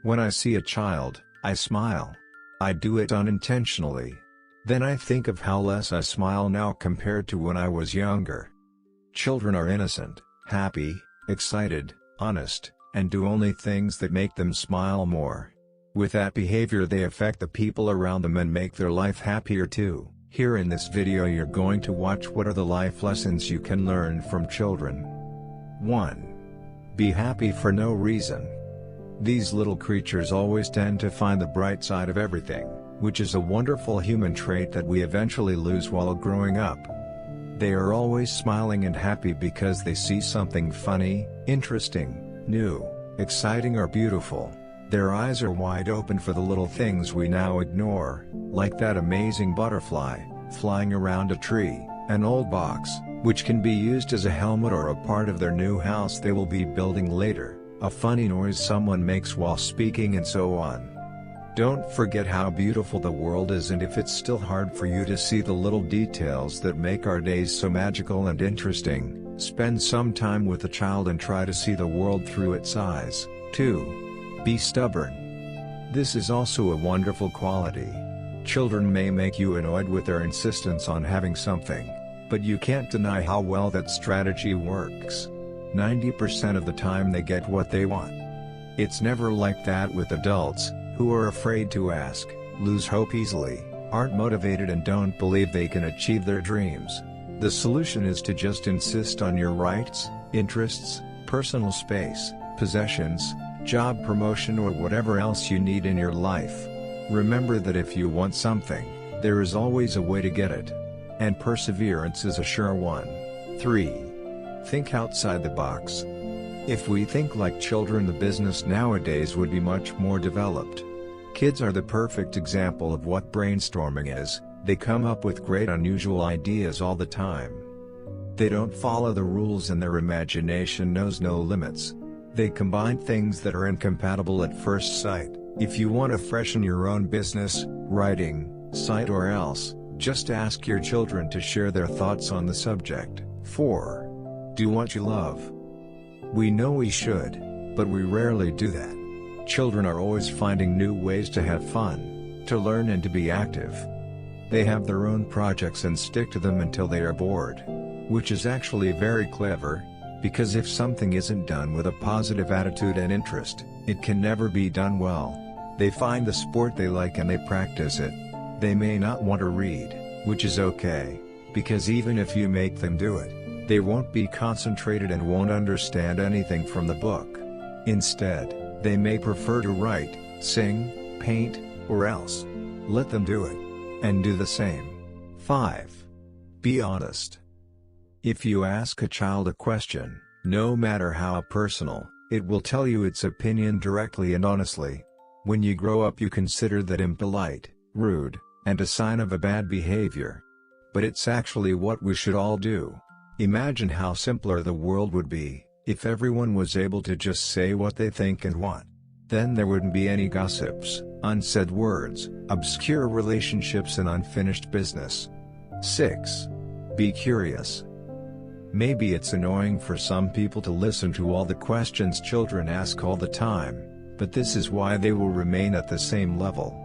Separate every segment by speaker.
Speaker 1: When I see a child, I smile. I do it unintentionally. Then I think of how less I smile now compared to when I was younger. Children are innocent, happy, excited, honest, and do only things that make them smile more. With that behavior they affect the people around them and make their life happier too. Here in this video you're going to watch what are the life lessons you can learn from children. 1. Be happy for no reason. These little creatures always tend to find the bright side of everything, which is a wonderful human trait that we eventually lose while growing up. They are always smiling and happy because they see something funny, interesting, new, exciting or beautiful. Their eyes are wide open for the little things we now ignore, like that amazing butterfly, flying around a tree, an old box, which can be used as a helmet or a part of their new house they will be building later, a funny noise someone makes while speaking and so on. Don't forget how beautiful the world is, and if it's still hard for you to see the little details that make our days so magical and interesting, spend some time with a child and try to see the world through its eyes. 2. Be stubborn. This is also a wonderful quality. Children may make you annoyed with their insistence on having something, but you can't deny how well that strategy works. 90% of the time they get what they want. It's never like that with adults, who are afraid to ask, lose hope easily, aren't motivated and don't believe they can achieve their dreams. The solution is to just insist on your rights, interests, personal space, possessions, job promotion or whatever else you need in your life. Remember that if you want something, there is always a way to get it. And perseverance is a sure one. 3. Think outside the box. If we think like children, the business nowadays would be much more developed. Kids are the perfect example of what brainstorming is. They come up with great unusual ideas all the time. They don't follow the rules and their imagination knows no limits. They combine things that are incompatible at first sight. If you want to freshen your own business, writing, site or else, just ask your children to share their thoughts on the subject. 4. Do what you love. We know we should, but we rarely do that. Children are always finding new ways to have fun, to learn and to be active. They have their own projects and stick to them until they are bored. Which is actually very clever, because if something isn't done with a positive attitude and interest, it can never be done well. They find the sport they like and they practice it. They may not want to read, which is okay, because even if you make them do it, they won't be concentrated and won't understand anything from the book. Instead, they may prefer to write, sing, paint, or else. Let them do it. And do the same. 5. Be honest. If you ask a child a question, no matter how personal, it will tell you its opinion directly and honestly. When you grow up you consider that impolite, rude, and a sign of a bad behavior. But it's actually what we should all do. Imagine how simpler the world would be, if everyone was able to just say what they think and want. Then there wouldn't be any gossips, unsaid words, obscure relationships and unfinished business. 6. Be curious. Maybe it's annoying for some people to listen to all the questions children ask all the time, but this is why they will remain at the same level.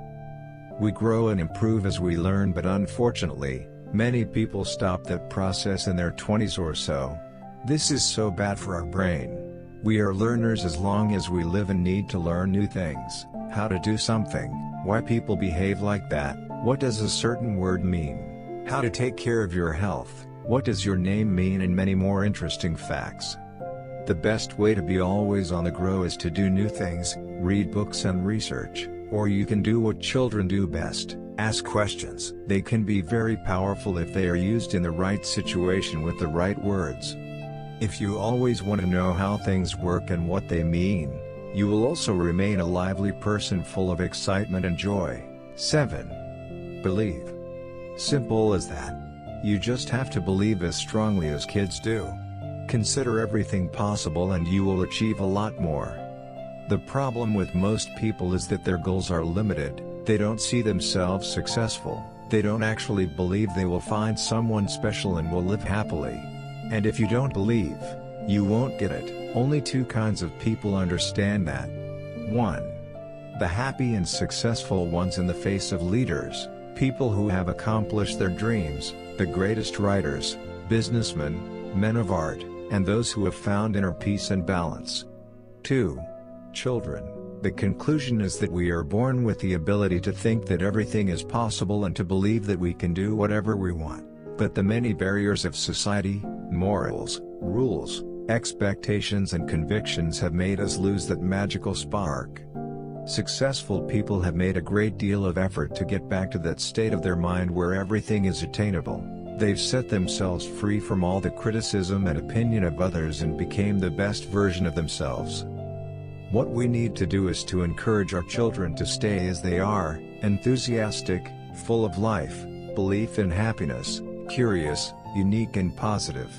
Speaker 1: We grow and improve as we learn, but unfortunately, many people stop that process in their 20s or so. This is so bad for our brain. We are learners as long as we live and need to learn new things, how to do something, why people behave like that, what does a certain word mean, how to take care of your health, what does your name mean, and many more interesting facts. The best way to be always on the grow is to do new things, read books and research, or you can do what children do best. Ask questions. They can be very powerful if they are used in the right situation with the right words. If you always want to know how things work and what they mean, you will also remain a lively person full of excitement and joy. 7. Believe. Simple as that. You just have to believe as strongly as kids do. Consider everything possible and you will achieve a lot more. The problem with most people is that their goals are limited. They don't see themselves successful, they don't actually believe they will find someone special and will live happily. And if you don't believe, you won't get it. Only two kinds of people understand that. 1. The happy and successful ones in the face of leaders, people who have accomplished their dreams, the greatest writers, businessmen, men of art, and those who have found inner peace and balance. 2. Children. The conclusion is that we are born with the ability to think that everything is possible and to believe that we can do whatever we want. But the many barriers of society, morals, rules, expectations and convictions have made us lose that magical spark. Successful people have made a great deal of effort to get back to that state of their mind where everything is attainable. They've set themselves free from all the criticism and opinion of others and became the best version of themselves. What we need to do is to encourage our children to stay as they are, enthusiastic, full of life, belief in happiness, curious, unique and positive.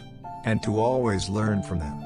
Speaker 1: And to always learn from them.